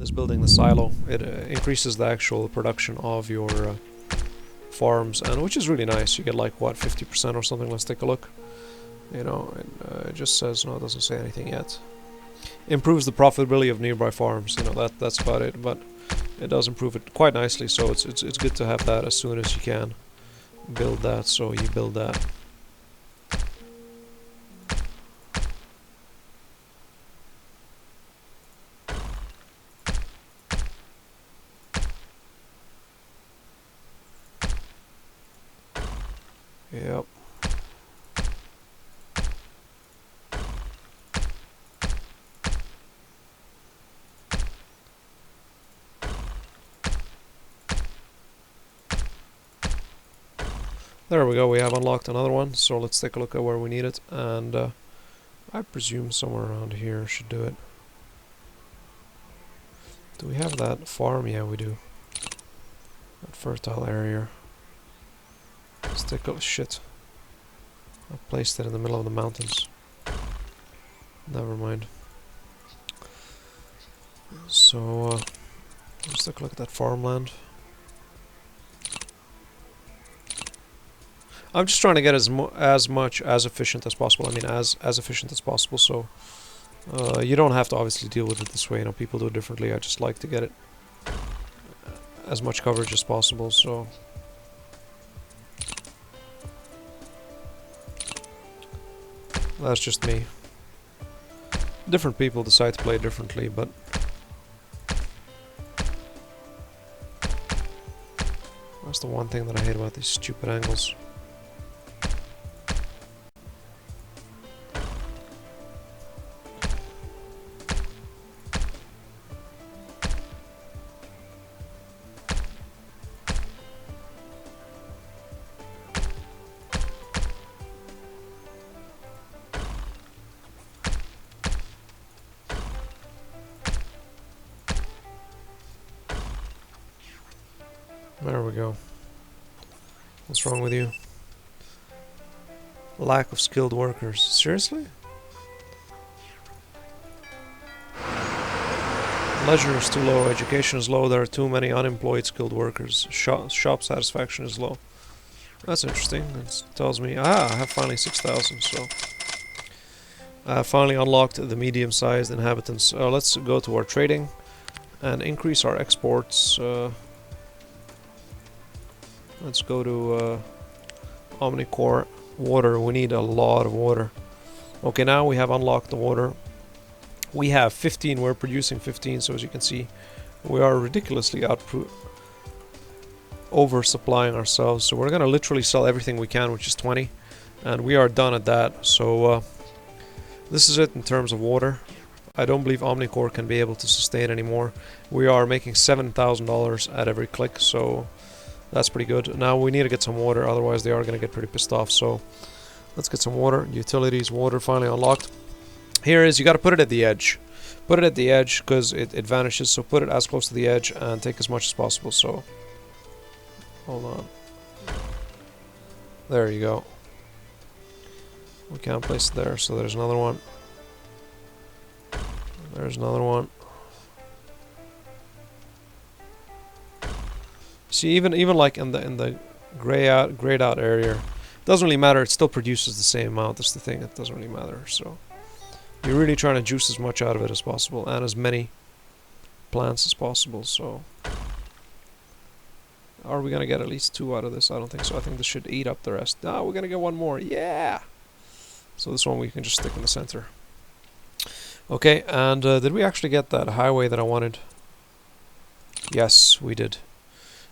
is building the silo. It increases the actual production of your farms, and which is really nice. You get like what, 50% or something. Let's take a look. You know, it just says, no, it doesn't say anything yet. Improves the profitability of nearby farms. You know, that's about it, but it does improve it quite nicely. So it's good to have that as soon as you can build that. So you build that. Yep. There we go, we have unlocked another one, so let's take a look at where we need it, and I presume somewhere around here should do it. Do we have that farm? Yeah, we do. That fertile area. Let's take a shit. I placed it in the middle of the mountains. Never mind. So, let's take a look at that farmland. I'm just trying to get as much as efficient as possible. I mean, as efficient as possible. So you don't have to obviously deal with it this way. You know, people do it differently. I just like to get it as much coverage as possible. So that's just me. Different people decide to play differently, but that's the one thing that I hate about these stupid angles. There we go. What's wrong with you? Lack of skilled workers. Seriously? Leisure is too low, education is low, there are too many unemployed skilled workers. Shop satisfaction is low. That's interesting. It tells me, I have finally 6,000, so I have finally unlocked the medium-sized inhabitants. Let's go to our trading and increase our exports. Let's go to Omnicore. Water, we need a lot of water. Okay, now we have unlocked the water. We have 15, we're producing 15, so as you can see, we are ridiculously oversupplying ourselves. So we're gonna literally sell everything we can, which is 20, and we are done at that. So this is it in terms of water. I don't believe Omnicore can be able to sustain anymore. We are making $7,000 at every click, so that's pretty good. Now we need to get some water, otherwise they are going to get pretty pissed off. So let's get some water. Utilities, water finally unlocked. Here is, you got to put it at the edge. Put it at the edge because it vanishes. So put it as close to the edge and take as much as possible. So hold on. There you go. We can't place it there, so there's another one. There's another one. See, even like in the grayed out area, it doesn't really matter. It still produces the same amount. That's the thing. It doesn't really matter. So you're really trying to juice as much out of it as possible and as many plants as possible. So are we gonna get at least 2 out of this? I don't think so. I think this should eat up the rest. Ah, we're gonna get 1 more. Yeah. So this one we can just stick in the center. Okay, and did we actually get that highway that I wanted? Yes, we did.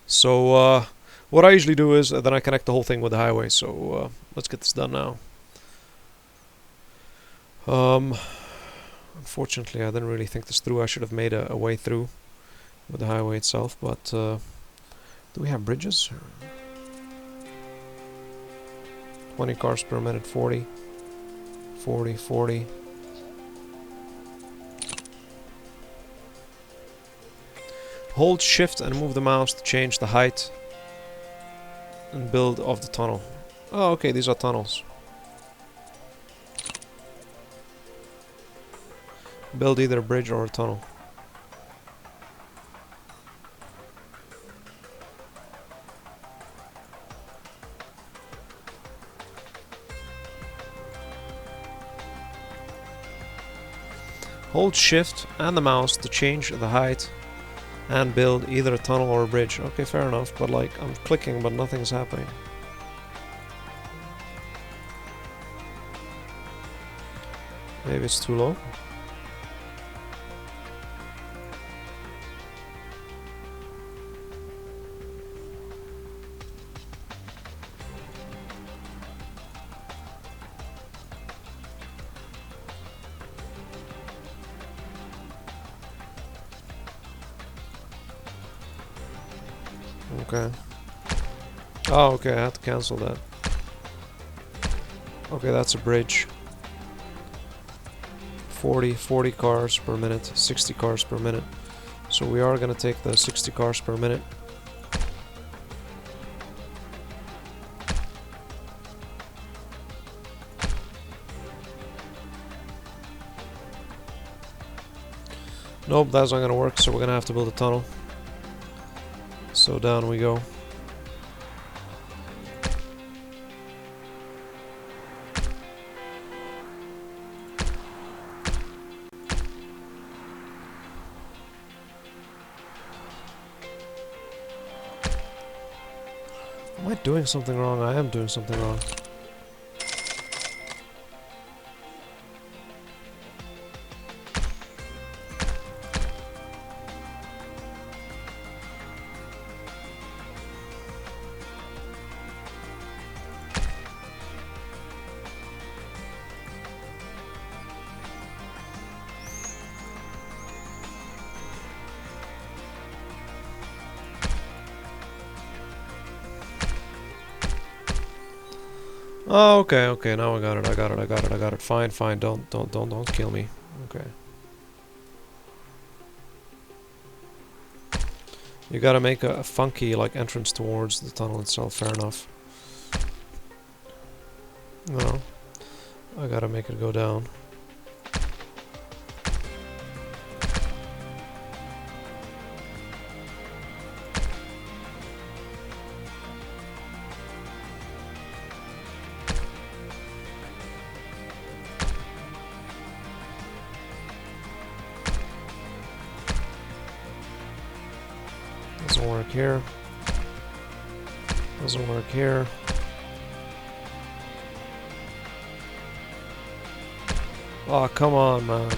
So what I usually do is then I connect the whole thing with the highway. So let's get this done now. Unfortunately, I didn't really think this through. I should have made a way through with the highway itself. But do we have bridges? 20 cars per minute, 40, 40, 40. Hold shift and move the mouse to change the height and build of the tunnel. Oh, okay, these are tunnels. Build either a bridge or a tunnel. Hold shift and the mouse to change the height and build either a tunnel or a bridge. Okay, fair enough, but like I'm clicking but nothing's happening. Maybe it's too low. Okay. Oh, okay, I have to cancel that. Okay, that's a bridge. 40 cars per minute, 60 cars per minute. So we are gonna take the 60 cars per minute. Nope, that's not gonna work, so we're gonna have to build a tunnel. So down we go. Am I doing something wrong? I am doing something wrong. Oh, okay, now I got it. Fine, don't kill me. Okay. You gotta make a funky, like, entrance towards the tunnel itself, fair enough. No. I gotta make it go down. Doesn't work here. Doesn't work here. Oh, come on, man.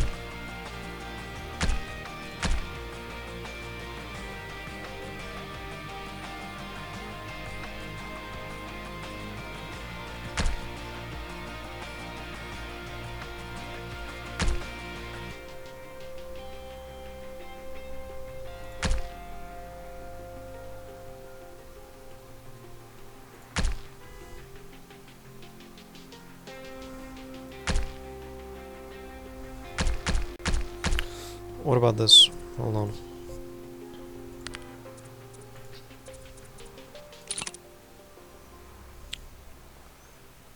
What about this? Hold on.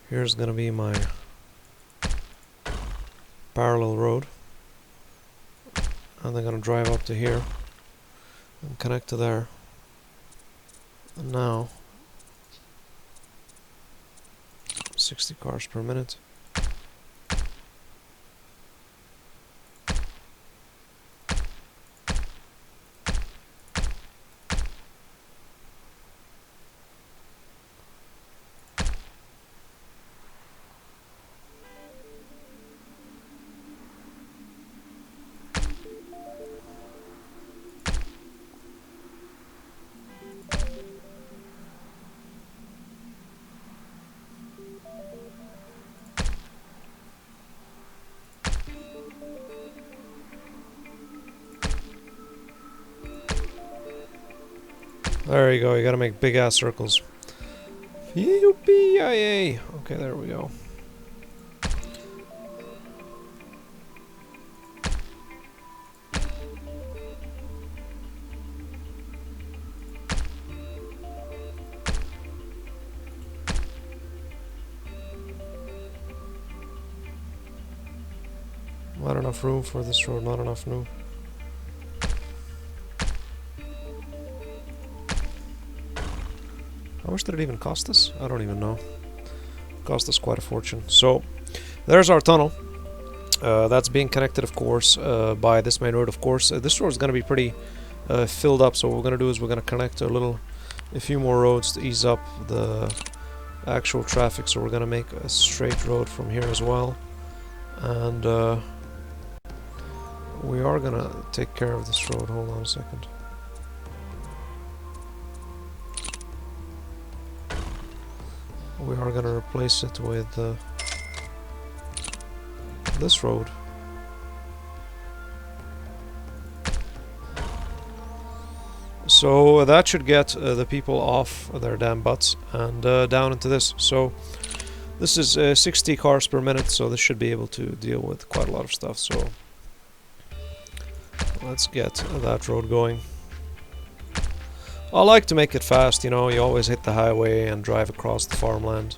Here's gonna be my parallel road. And they're gonna drive up to here and connect to there. And now 60 cars per minute. There you go, you gotta make big ass circles. Yippee-yay! Okay, there we go. Not enough room for this road, not enough room. How much did it even cost us? I don't even know. It cost us quite a fortune. So, there's our tunnel. That's being connected, of course, by this main road. Of course, this road is going to be pretty filled up. So what we're going to do is we're going to connect a few more roads to ease up the actual traffic. So we're going to make a straight road from here as well, and we are going to take care of this road. Hold on a second. We are going to replace it with this road. So that should get the people off their damn butts and down into this. So this is 60 cars per minute, so this should be able to deal with quite a lot of stuff. So let's get that road going. I like to make it fast, you know, you always hit the highway and drive across the farmland.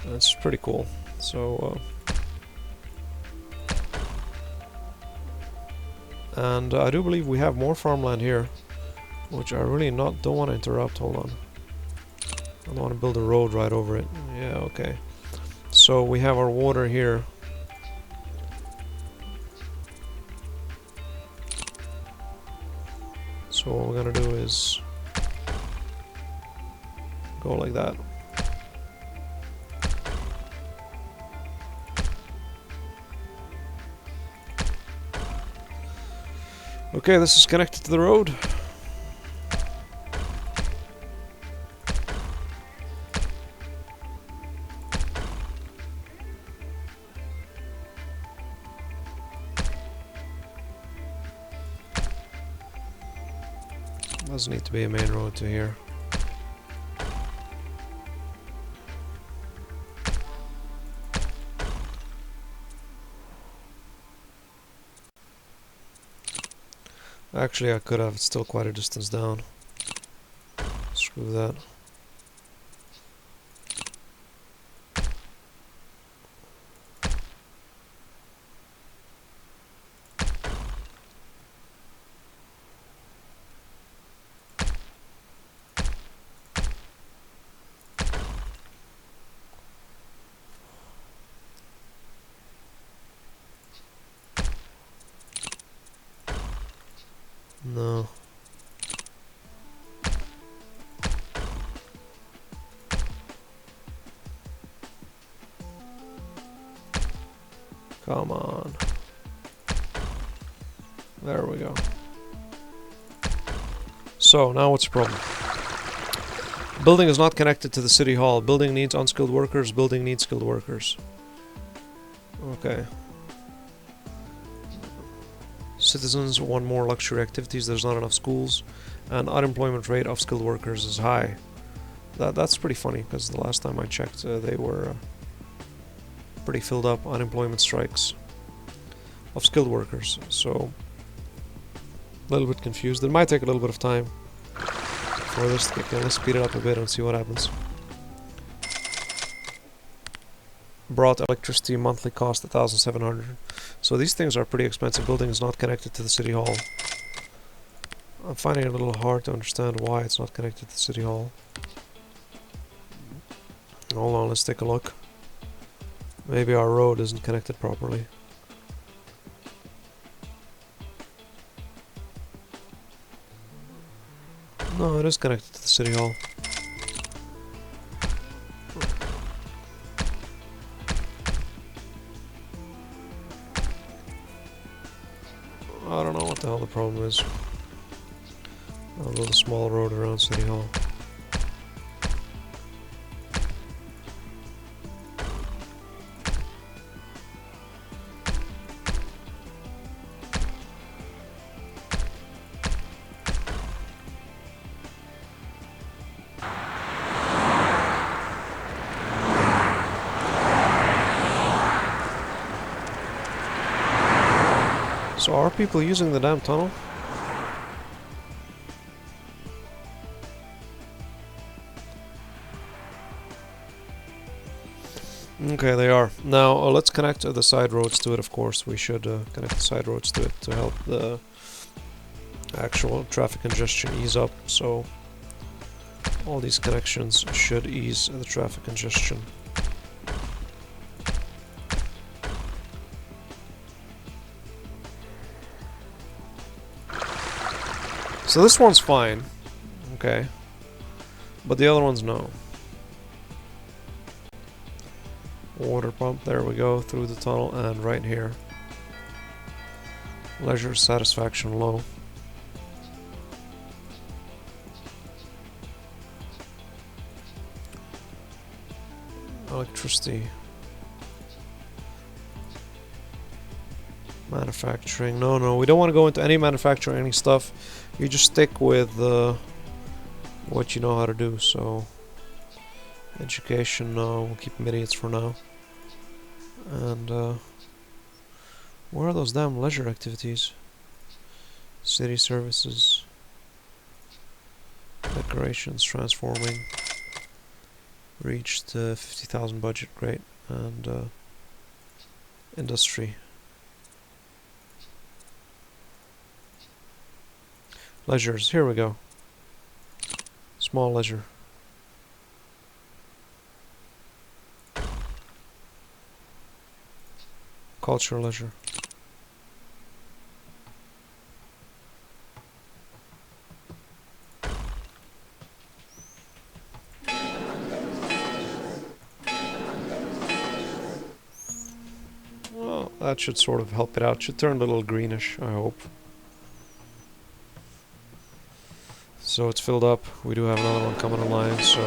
That's pretty cool. So and I do believe we have more farmland here, which I really don't want to interrupt. Hold on. I don't want to build a road right over it. Yeah, okay. So we have our water here. So what we're gonna do is go like that. Okay, this is connected to the road. Doesn't need to be a main road to here. Actually, I could have. It's still quite a distance down. Screw that. No. Come on. There we go. So, now what's the problem? Building is not connected to the city hall. Building needs unskilled workers. Building needs skilled workers. Okay. Citizens want more luxury activities. There's not enough schools, and unemployment rate of skilled workers is high. That's pretty funny, because the last time I checked, they were pretty filled up. Unemployment strikes of skilled workers. So a little bit confused. It might take a little bit of time for this to kick in. Let's speed it up a bit and see what happens. Brought electricity monthly cost 1,700. So these things are pretty expensive. Building is not connected to the city hall. I'm finding it a little hard to understand why it's not connected to the city hall. Hold on, let's take a look. Maybe our road isn't connected properly. No, it is connected to the city hall. I don't know what the hell the problem is. I'll build a small road around City Hall. So are people using the damn tunnel? Okay, they are. Now let's connect the side roads to it, of course. We should connect the side roads to it to help the actual traffic congestion ease up. So all these connections should ease the traffic congestion. So this one's fine. Okay. But the other one's no. Water pump, there we go, through the tunnel and right here. Leisure satisfaction low. Electricity. Manufacturing. No, we don't want to go into any manufacturing stuff. You just stick with what you know how to do. So, education, no, we'll keep them idiots for now. And, where are those damn leisure activities? City services. Decorations, transforming. Reached 50,000 budget, great. And, industry. Leisures, here we go. Small leisure. Cultural leisure. Well, that should sort of help it out. Should turn a little greenish, I hope. So it's filled up. We do have another one coming online, so...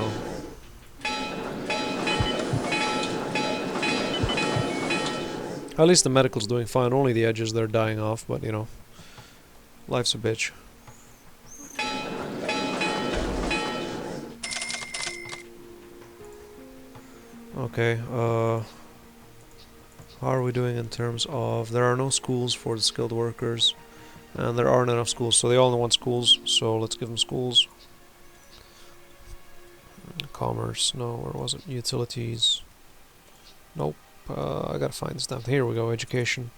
At least the medical's doing fine. Only the edges, they're dying off, but you know, life's a bitch. Okay, how are we doing in terms of... There are no schools for the skilled workers. And there aren't enough schools, so they all want schools, so let's give them schools. Commerce, no, where was it? Utilities. Nope, I gotta find this down. Here we go, education.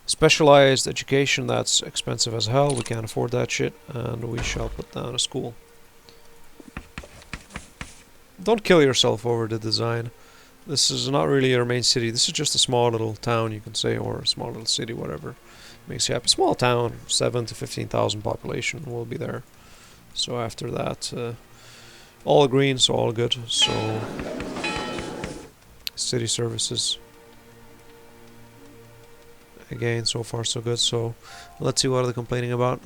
Specialized education, that's expensive as hell, we can't afford that shit, and we shall put down a school. Don't kill yourself over the design. This is not really your main city, this is just a small little town, you can say, or a small little city, whatever. Makes you happy. Small town, 7 to 15,000 population will be there. So after that, all green, so all good. So city services. Again, so far so good. So let's see what are they complaining about.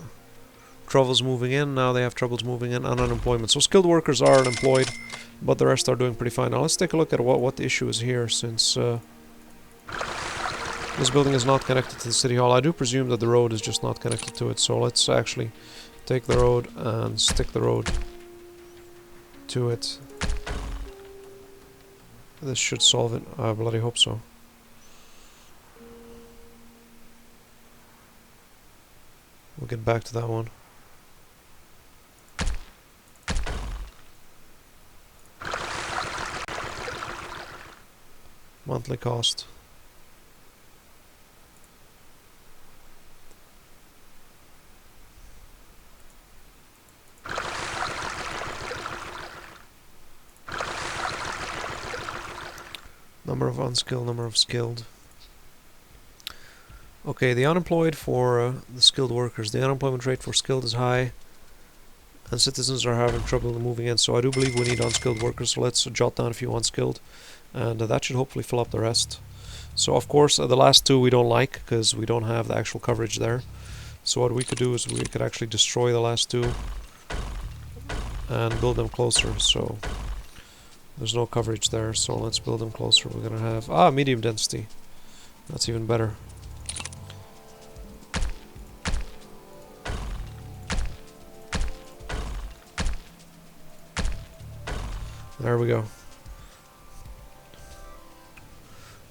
Troubles moving in. Now they have troubles moving in and unemployment. So skilled workers are unemployed, but the rest are doing pretty fine. Now let's take a look at what the issue is here, since this building is not connected to the city hall. I do presume that the road is just not connected to it, so let's actually take the road and stick the road to it. This should solve it. I bloody hope so. We'll get back to that one. Monthly cost. Number of unskilled, number of skilled. Okay, the unemployed for the skilled workers. The unemployment rate for skilled is high, and citizens are having trouble moving in. So I do believe we need unskilled workers. So let's jot down a few unskilled, and that should hopefully fill up the rest. So of course the last two we don't like because we don't have the actual coverage there. So what we could do is we could actually destroy the last two and build them closer. So there's no coverage there, so let's build them closer. We're gonna have medium density. That's even better. There we go.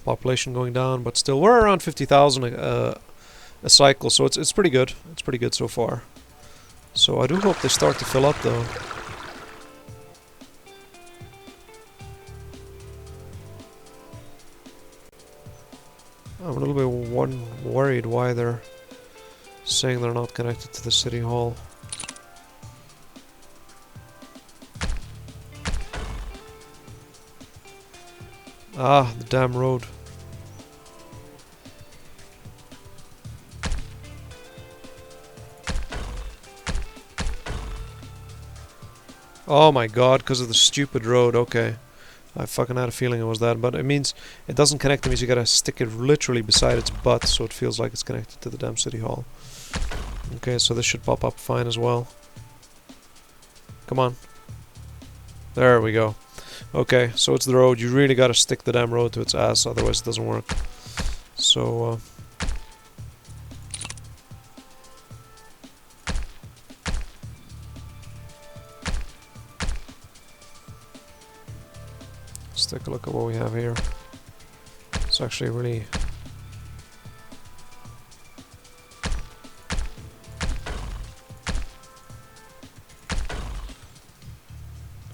Population going down, but still we're around 50,000 a cycle, so it's pretty good. It's pretty good so far. So I do hope they start to fill up though. I'm a little bit worried why they're saying they're not connected to the city hall. Ah, the damn road. Oh my god, because of the stupid road. Okay. I fucking had a feeling it was that, but it means it doesn't connect. It means you gotta stick it literally beside its butt so it feels like it's connected to the damn city hall. Okay, so this should pop up fine as well. Come on. There we go. Okay, so it's the road. You really gotta stick the damn road to its ass, otherwise it doesn't work. So, let's take a look at what we have here. It's actually really...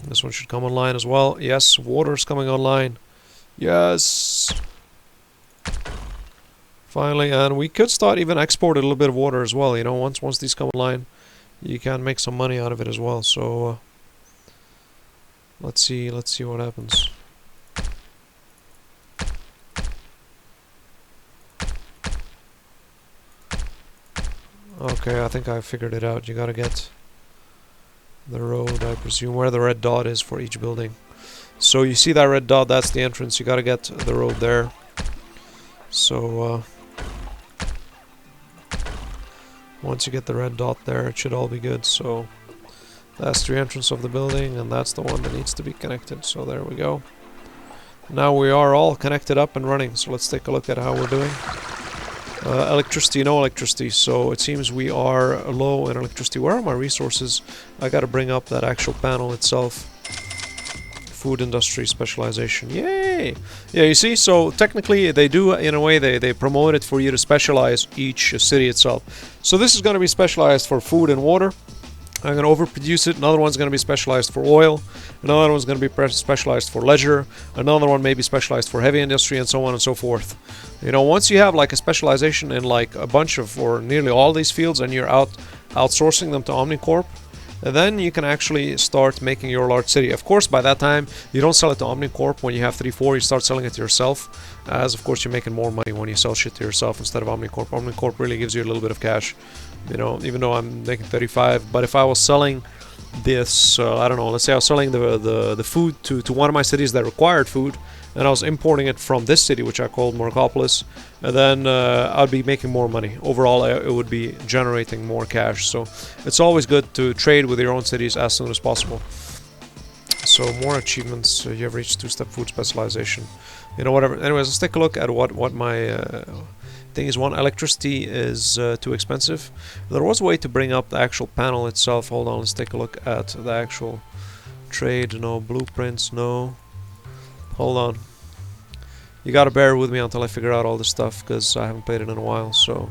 This one should come online as well. Yes, water's coming online. Yes! Finally, and we could start even export a little bit of water as well, you know, once these come online, you can make some money out of it as well, so let's see what happens. Okay, I think I figured it out. You gotta get the road, I presume, where the red dot is for each building. So you see that red dot, that's the entrance. You gotta get the road there. So once you get the red dot there, it should all be good. So that's the entrance of the building, and that's the one that needs to be connected. So there we go. Now we are all connected up and running. So let's take a look at how we're doing. Electricity, no electricity, so it seems we are low in electricity. Where are my resources? I gotta bring up that actual panel itself. Food industry specialization, yay! Yeah, you see, so technically they do, in a way, they promote it for you to specialize each city itself. So this is gonna be specialized for food and water. I'm going to overproduce it. Another one's going to be specialized for oil. Another one's going to be specialized for leisure. Another one may be specialized for heavy industry, and so on and so forth. You know, once you have like a specialization in like a bunch of, or nearly all these fields, and you're outsourcing them to OmniCorp, then you can actually start making your large city. Of course, by that time, you don't sell it to OmniCorp when you have 3-4, you start selling it to yourself, as of course you're making more money when you sell shit to yourself instead of OmniCorp. OmniCorp really gives you a little bit of cash, you know, even though I'm making 35, but if I was selling this, I don't know, let's say I was selling the food to one of my cities that required food, and I was importing it from this city, which I called Morcopolis, and then I'd be making more money. Overall, it would be generating more cash. So it's always good to trade with your own cities as soon as possible. So more achievements. You have reached 2-step food specialization. You know, whatever. Anyways, let's take a look at what my thing is. One, electricity is too expensive. There was a way to bring up the actual panel itself. Hold on, let's take a look at the actual trade. No blueprints, no. Hold on. You gotta bear with me until I figure out all this stuff, because I haven't played it in a while, so...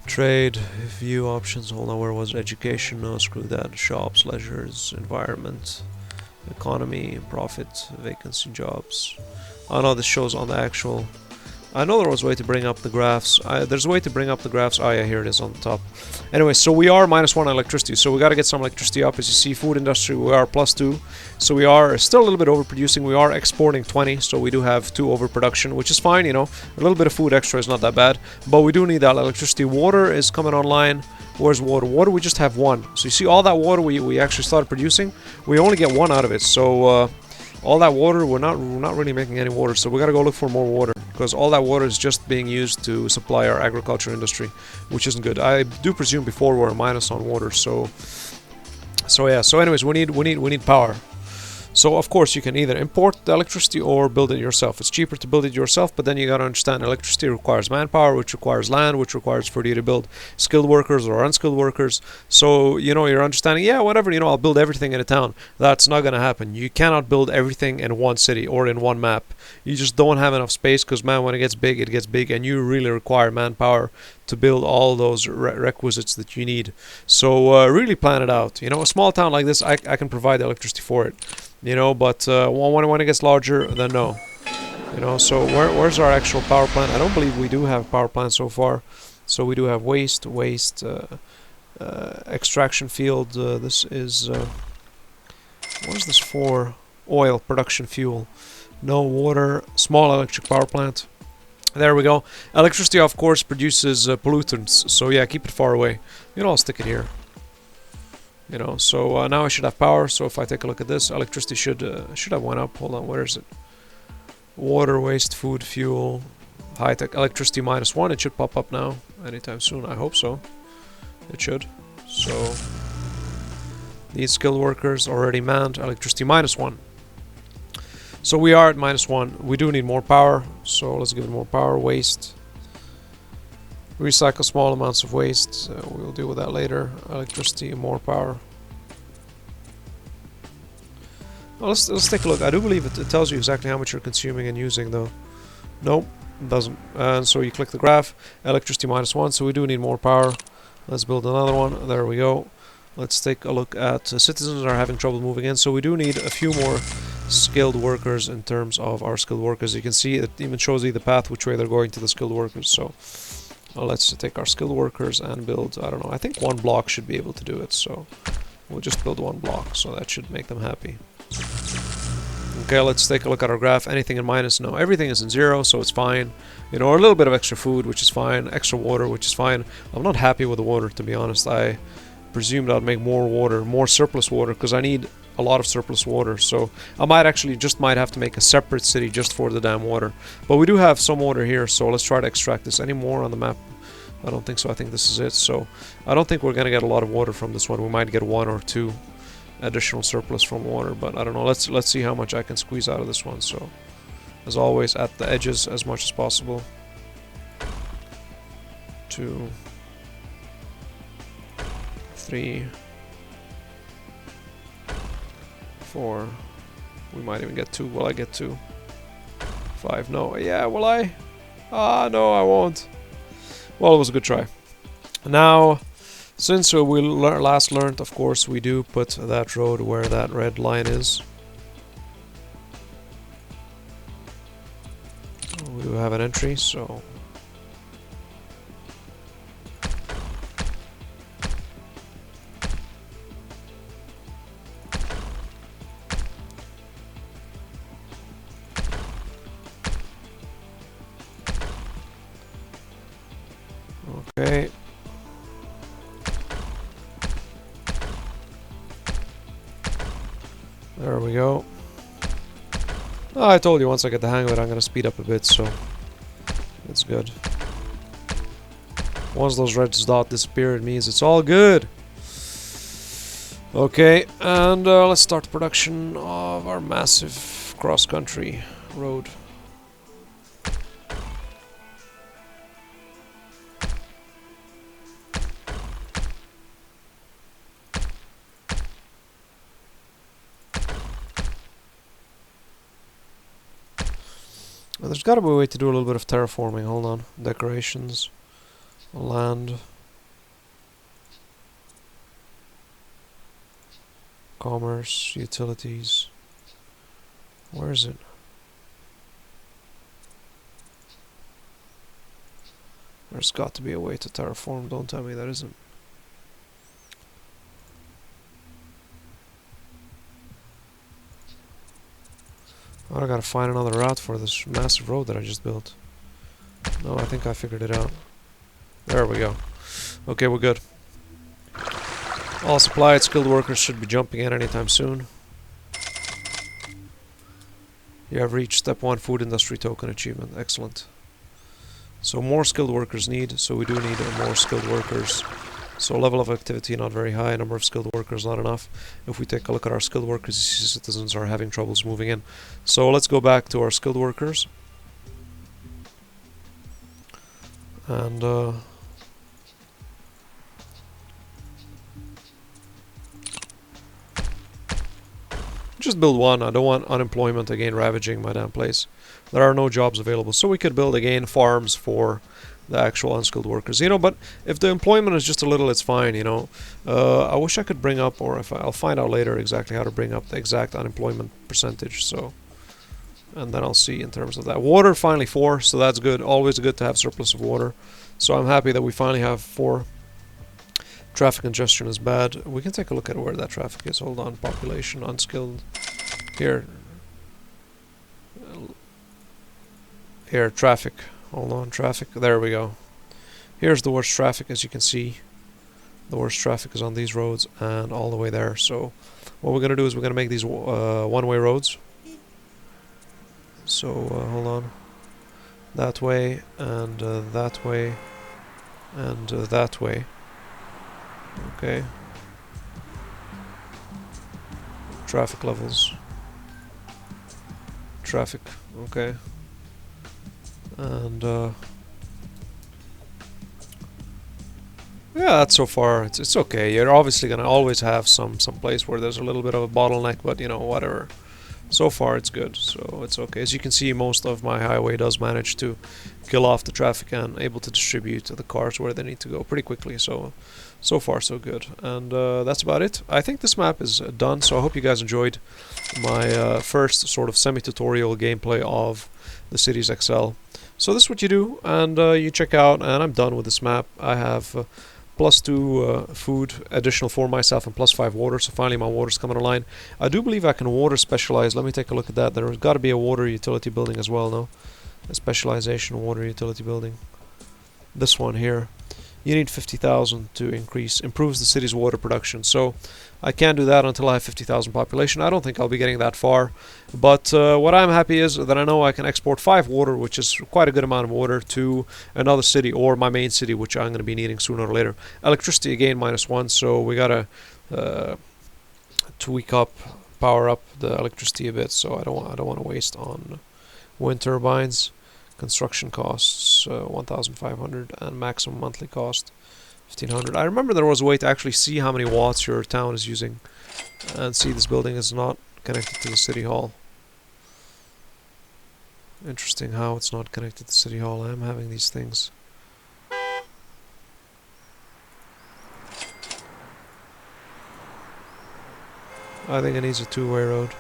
Trade, view options, hold on, where was it? Education, no, screw that. Shops, leisures, environment, economy, profit, vacancy, jobs. Oh no, this shows on the actual... I know there was a way to bring up the graphs. There's a way to bring up the graphs. Oh yeah, here it is on the top. Anyway, so we are -1 electricity. So we got to get some electricity up. As you see, food industry, we are +2. So we are still a little bit overproducing. We are exporting 20. So we do have 2 overproduction, which is fine, you know. A little bit of food extra is not that bad. But we do need that electricity. Water is coming online. Where's water? Water, we just have 1. So you see all that water we actually started producing. We only get 1 out of it. So... all that water, we're not really making any water, so we gotta go look for more water, because all that water is just being used to supply our agriculture industry, which isn't good. I do presume before we're minus on water, so yeah. So anyways, we need power. So of course you can either import the electricity or build it yourself. It's cheaper to build it yourself, but then you gotta understand electricity requires manpower, which requires land, which requires for you to build skilled workers or unskilled workers. So, you know, you're understanding, yeah, whatever, you know, I'll build everything in a town. That's not gonna happen. You cannot build everything in one city or in one map. You just don't have enough space, because, man, when it gets big, and you really require manpower to build all those requisites that you need. So really plan it out. You know, a small town like this, I can provide the electricity for it. You know, but when it gets larger, then no. You know, so where's our actual power plant? I don't believe we do have a power plant so far. So we do have waste, extraction field. This is what is this for? Oil production fuel. No water. Small electric power plant. There we go. Electricity, of course, produces pollutants. So yeah, keep it far away. You know, I'll stick it here. You know, so now I should have power. So if I take a look at this, electricity should have went up. Hold on, where is it? Water, waste, food, fuel, high-tech, electricity -1. It should pop up now anytime soon. I hope so. It should. So these skilled workers already manned. Electricity -1. So we are at -1. We do need more power. So let's give it more power. Waste. Recycle small amounts of waste. We'll deal with that later. Electricity, more power. Well, let's take a look. I do believe it tells you exactly how much you're consuming and using, though. Nope, it doesn't. And so you click the graph. Electricity -1. So we do need more power. Let's build another one. There we go. Let's take a look at citizens are having trouble moving in. So we do need a few more skilled workers in terms of our skilled workers. You can see it even shows you the path which way they're going to the skilled workers. So let's take our skilled workers and build, I don't know, I think 1 block should be able to do it. So we'll just build 1 block. So that should make them happy. Okay, let's take a look at our graph. Anything in minus? No, everything is in 0, so it's fine. You know, a little bit of extra food, which is fine. Extra water, which is fine. I'm not happy with the water, to be honest. I presumed I'd make more water, more surplus water, because I need a lot of surplus water. So I might actually might have to make a separate city just for the damn water. But we do have some water here, so let's try to extract this. Any more on the map? I don't think so. I think this is it. So I don't think we're going to get a lot of water from this one. We might get 1 or 2 additional surplus from water, but I don't know. Let's see how much I can squeeze out of this one. So as always, at the edges as much as possible. 2, 3, 4. We might even get 2. Will I get 2? 5. No. Yeah, will I? Ah, no, I won't. Well, it was a good try. Now, since we last learned, of course, we do put that road where that red line is. We do have an entry, so... Okay. There we go. Oh, I told you once I get the hang of it, I'm going to speed up a bit, so it's good. Once those red dots disappear, it means it's all good. Okay, and let's start the production of our massive cross-country road. There's gotta be a way to do a little bit of terraforming. Hold on. Decorations. Land. Commerce. Utilities. Where is it? There's got to be a way to terraform. Don't tell me there isn't. Oh, I gotta find another route for this massive road that I just built. No, I think I figured it out. There we go. Okay, we're good. All supplied skilled workers should be jumping in anytime soon. You have reached step 1 food industry token achievement. Excellent. So more skilled workers need, so we do need more skilled workers. So level of activity not very high, number of skilled workers not enough. If we take a look at our skilled workers, citizens are having troubles moving in. So let's go back to our skilled workers. And just build 1. I don't want unemployment again ravaging my damn place. There are no jobs available, so we could build again farms for the actual unskilled workers, you know. But if the employment is just a little, it's fine, you know. I wish I could bring up, or if I'll find out later exactly how to bring up the exact unemployment percentage. So, and then I'll see in terms of that. Water finally 4, so that's good. Always good to have surplus of water. So I'm happy that we finally have 4. Traffic congestion is bad. We can take a look at where that traffic is. Hold on, population, unskilled. Here, traffic. Hold on, traffic. There we go. Here's the worst traffic, as you can see. The worst traffic is on these roads and all the way there. So what we're going to do is we're going to make these one-way roads. So hold on. That way and that way and that way. Okay. Traffic levels. Traffic. Okay. And yeah, that's so far it's okay. You're obviously gonna always have some place where there's a little bit of a bottleneck, but you know, whatever. So far it's good, so it's okay. As you can see, most of my highway does manage to kill off the traffic and able to distribute the cars where they need to go pretty quickly. So far so good. And that's about it. I think this map is done, so I hope you guys enjoyed my first sort of semi-tutorial gameplay of the Cities XL. So this is what you do, and you check out, and I'm done with this map. I have +2 food additional for myself and +5 water, so finally my water's coming online. I do believe I can water specialize. Let me take a look at that. There's got to be a water utility building as well, no? A specialization water utility building. This one here. You need 50,000 to improves the city's water production. So I can't do that until I have 50,000 population. I don't think I'll be getting that far. But what I'm happy is that I know I can export 5 water, which is quite a good amount of water, to another city or my main city, which I'm going to be needing sooner or later. Electricity again -1, so we gotta tweak up, power up the electricity a bit. So I don't want to waste on wind turbines. Construction costs 1,500 and maximum monthly cost 1,500. I remember there was a way to actually see how many watts your town is using, and see this building is not connected to the city hall. Interesting how it's not connected to city hall. I am having these things. I think it needs a 2-way road.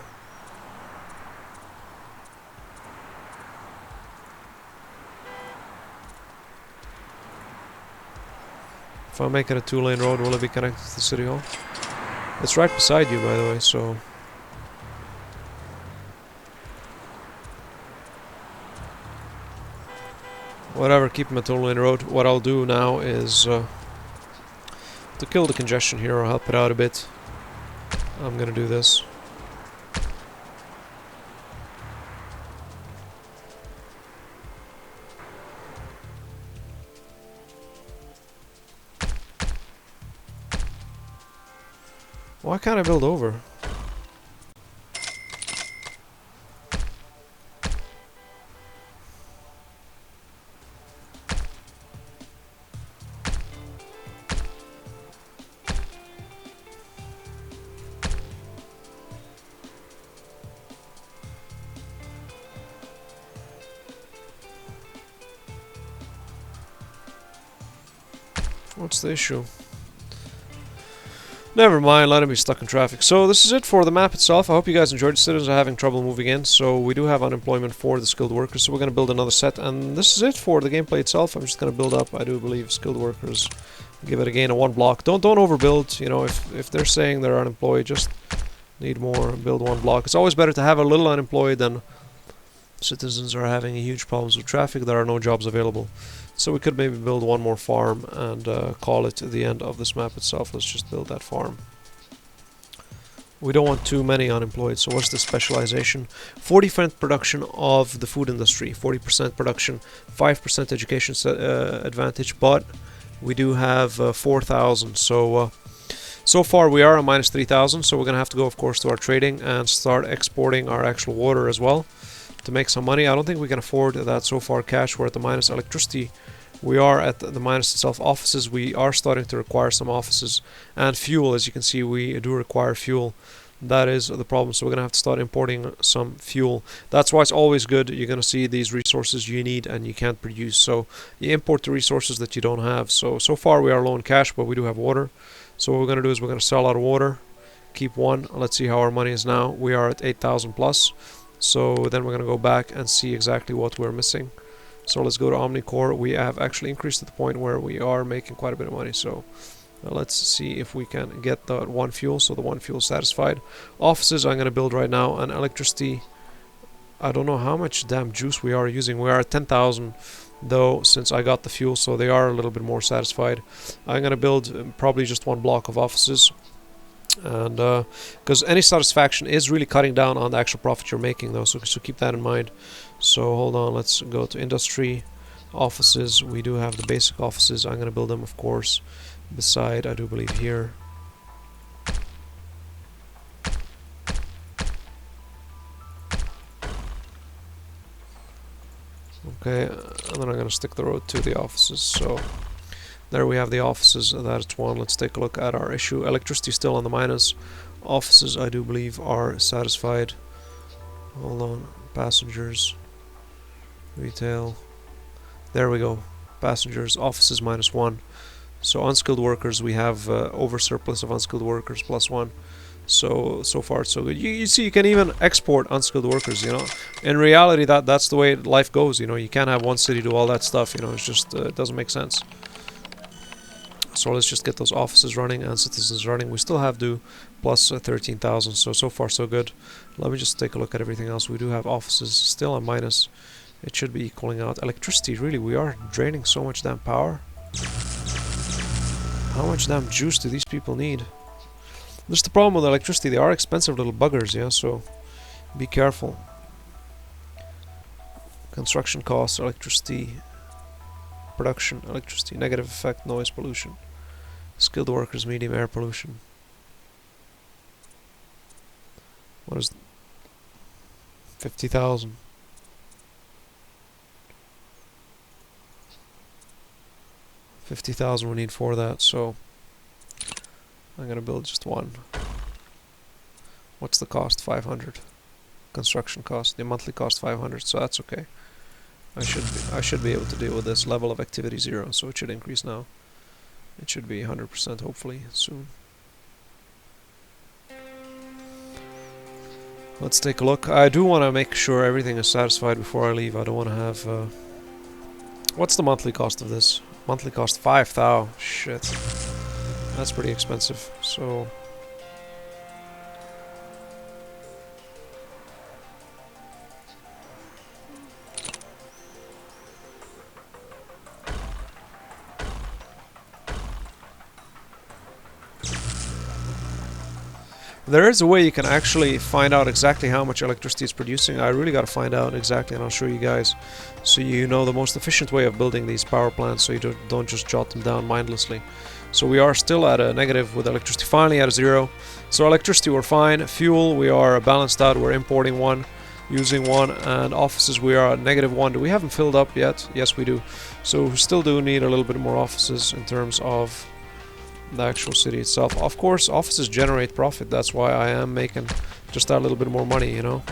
If I make it a 2-lane road, will it be connected to the city hall? It's right beside you, by the way, so... Whatever, keep them a 2-lane road. What I'll do now is... to kill the congestion here, or help it out a bit, I'm gonna do this. Why can't I build over? What's the issue? Never mind, let him be stuck in traffic. So this is it for the map itself. I hope you guys enjoyed. Citizens are having trouble moving in, so we do have unemployment for the skilled workers, so we're going to build another set. And this is it for the gameplay itself. I'm just going to build up, I do believe, skilled workers. Give it again a 1 block. Don't overbuild. You know, if they're saying they're unemployed, just need more. Build 1 block. It's always better to have a little unemployed than citizens are having huge problems with traffic. There are no jobs available. So we could maybe build 1 more farm and call it the end of this map itself. Let's just build that farm. We don't want too many unemployed. So what's the specialization? 40% production of the food industry, 40% production, 5% education advantage, but we do have 4,000. So so far we are at -3,000, so we're going to have to go, of course, to our trading and start exporting our actual water as well to make some money. I don't think we can afford that so far cash. We're at the minus. Electricity, we are at the minus itself. Offices, we are starting to require some offices, and fuel, as you can see, we do require fuel. That is the problem, so we're gonna have to start importing some fuel. That's why it's always good. You're gonna see these resources you need and you can't produce, so you import the resources that you don't have. So far we are low in cash, but we do have water. So what we're gonna do is we're gonna sell our water, keep 1. Let's see how our money is now. We are at 8,000 plus. So then we're going to go back and see exactly what we're missing. So let's go to OmniCore. We have actually increased to the point where we are making quite a bit of money. So let's see if we can get the 1 fuel. So the 1 fuel satisfied. Offices I'm going to build right now. And electricity, I don't know how much damn juice we are using. We are at 10,000 though, since I got the fuel, so they are a little bit more satisfied. I'm gonna build probably just one block of offices, and because any satisfaction is really cutting down on the actual profit you're making, though, so keep that in mind. So hold on, let's go to industry, offices. We do have the basic offices. I'm gonna build them, of course, beside, I do believe, here. Okay, and then I'm gonna stick the road to the offices. So there we have the offices. That's one. Let's take a look at our issue. Electricity still on the minus. Offices, I do believe, are satisfied. Hold on. Passengers, retail. There we go. Passengers, offices -1. So unskilled workers, we have over surplus of unskilled workers +1. So far so good. You see, you can even export unskilled workers, you know. In reality, that's the way life goes, you know. You can't have one city do all that stuff, you know. It's just, it doesn't make sense. So let's just get those offices running and citizens running. We still have to plus 13,000, so far so good. Let me just take a look at everything else. We do have offices still on minus. It should be equaling out. Electricity, really, we are draining so much damn power. How much damn juice do these people need? There's the problem with electricity. They are expensive little buggers, yeah, so be careful. Construction costs, electricity, production, electricity, negative effect, noise pollution. Skilled workers, medium air pollution. What is 50,000? 50,000 we need for that, so I'm gonna build just one. What's the cost? 500. Construction cost, the monthly cost 500, so that's okay. I should be able to deal with this. Level of activity 0, so it should increase now. It should be 100% hopefully soon. Let's take a look. I do want to make sure everything is satisfied before I leave. I don't want to have... what's the monthly cost of this? Monthly cost 5,000. Shit. That's pretty expensive. So... there is a way you can actually find out exactly how much electricity it's producing. I really got to find out exactly, and I'll show you guys, so you know the most efficient way of building these power plants, so you don't just jot them down mindlessly. So we are still at a negative with electricity, finally at a 0. So electricity we're fine. Fuel we are balanced out, we're importing 1, using 1, and offices we are at -1. Do we haven't filled up yet? Yes, we do. So we still do need a little bit more offices in terms of the actual city itself. Of course, offices generate profit. That's why I am making just a little bit more money, you know.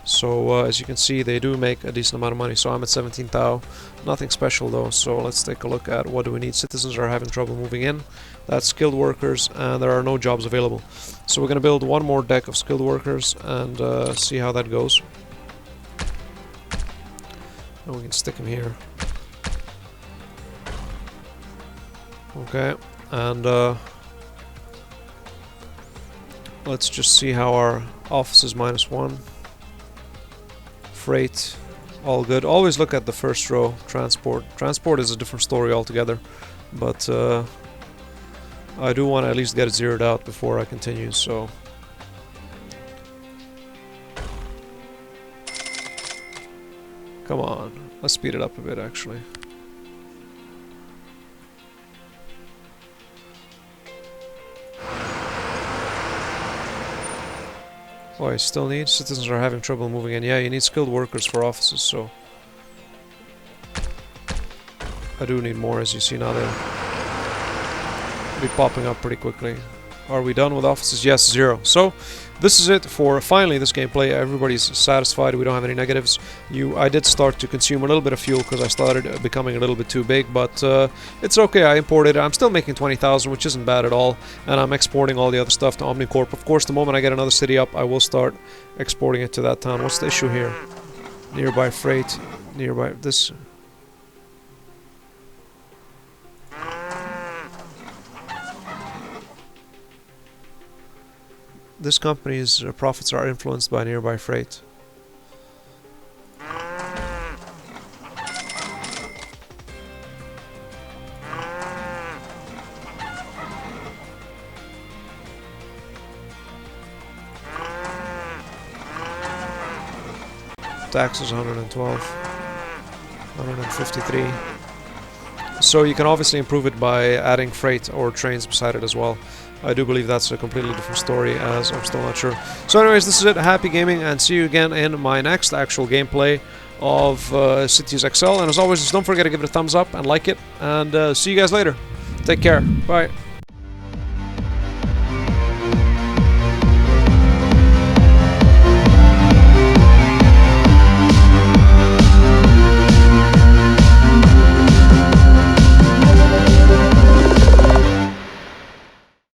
So as you can see, they do make a decent amount of money. So I'm at 17,000. Nothing special though. So let's take a look at what do we need. Citizens are having trouble moving in. That's skilled workers, and there are no jobs available. So we're going to build one more deck of skilled workers and see how that goes. And we can stick them here. Okay. And let's just see how our office is -1. Freight, all good. Always look at the first row. Transport. Transport is a different story altogether, but I do want to at least get it zeroed out before I continue, so... come on, let's speed it up a bit actually. Oh, you still need? Citizens are having trouble moving in. Yeah, you need skilled workers for offices, so... I do need more, as you see now. They'll be popping up pretty quickly. Are we done with offices? Yes, 0. So, this is it for finally this gameplay. Everybody's satisfied. We don't have any negatives. I did start to consume a little bit of fuel because I started becoming a little bit too big, but it's okay. I imported it. I'm still making 20,000, which isn't bad at all, and I'm exporting all the other stuff to OmniCorp. Of course, the moment I get another city up, I will start exporting it to that town. What's the issue here? Nearby freight. Nearby this... this company's profits are influenced by nearby freight. tax is 112, 153. So you can obviously improve it by adding freight or trains beside it as well. I do believe that's a completely different story, as I'm still not sure. So anyways, this is it. Happy gaming, and see you again in my next actual gameplay of Cities XL. And as always, just don't forget to give it a thumbs up and like it, and see you guys later. Take care. Bye.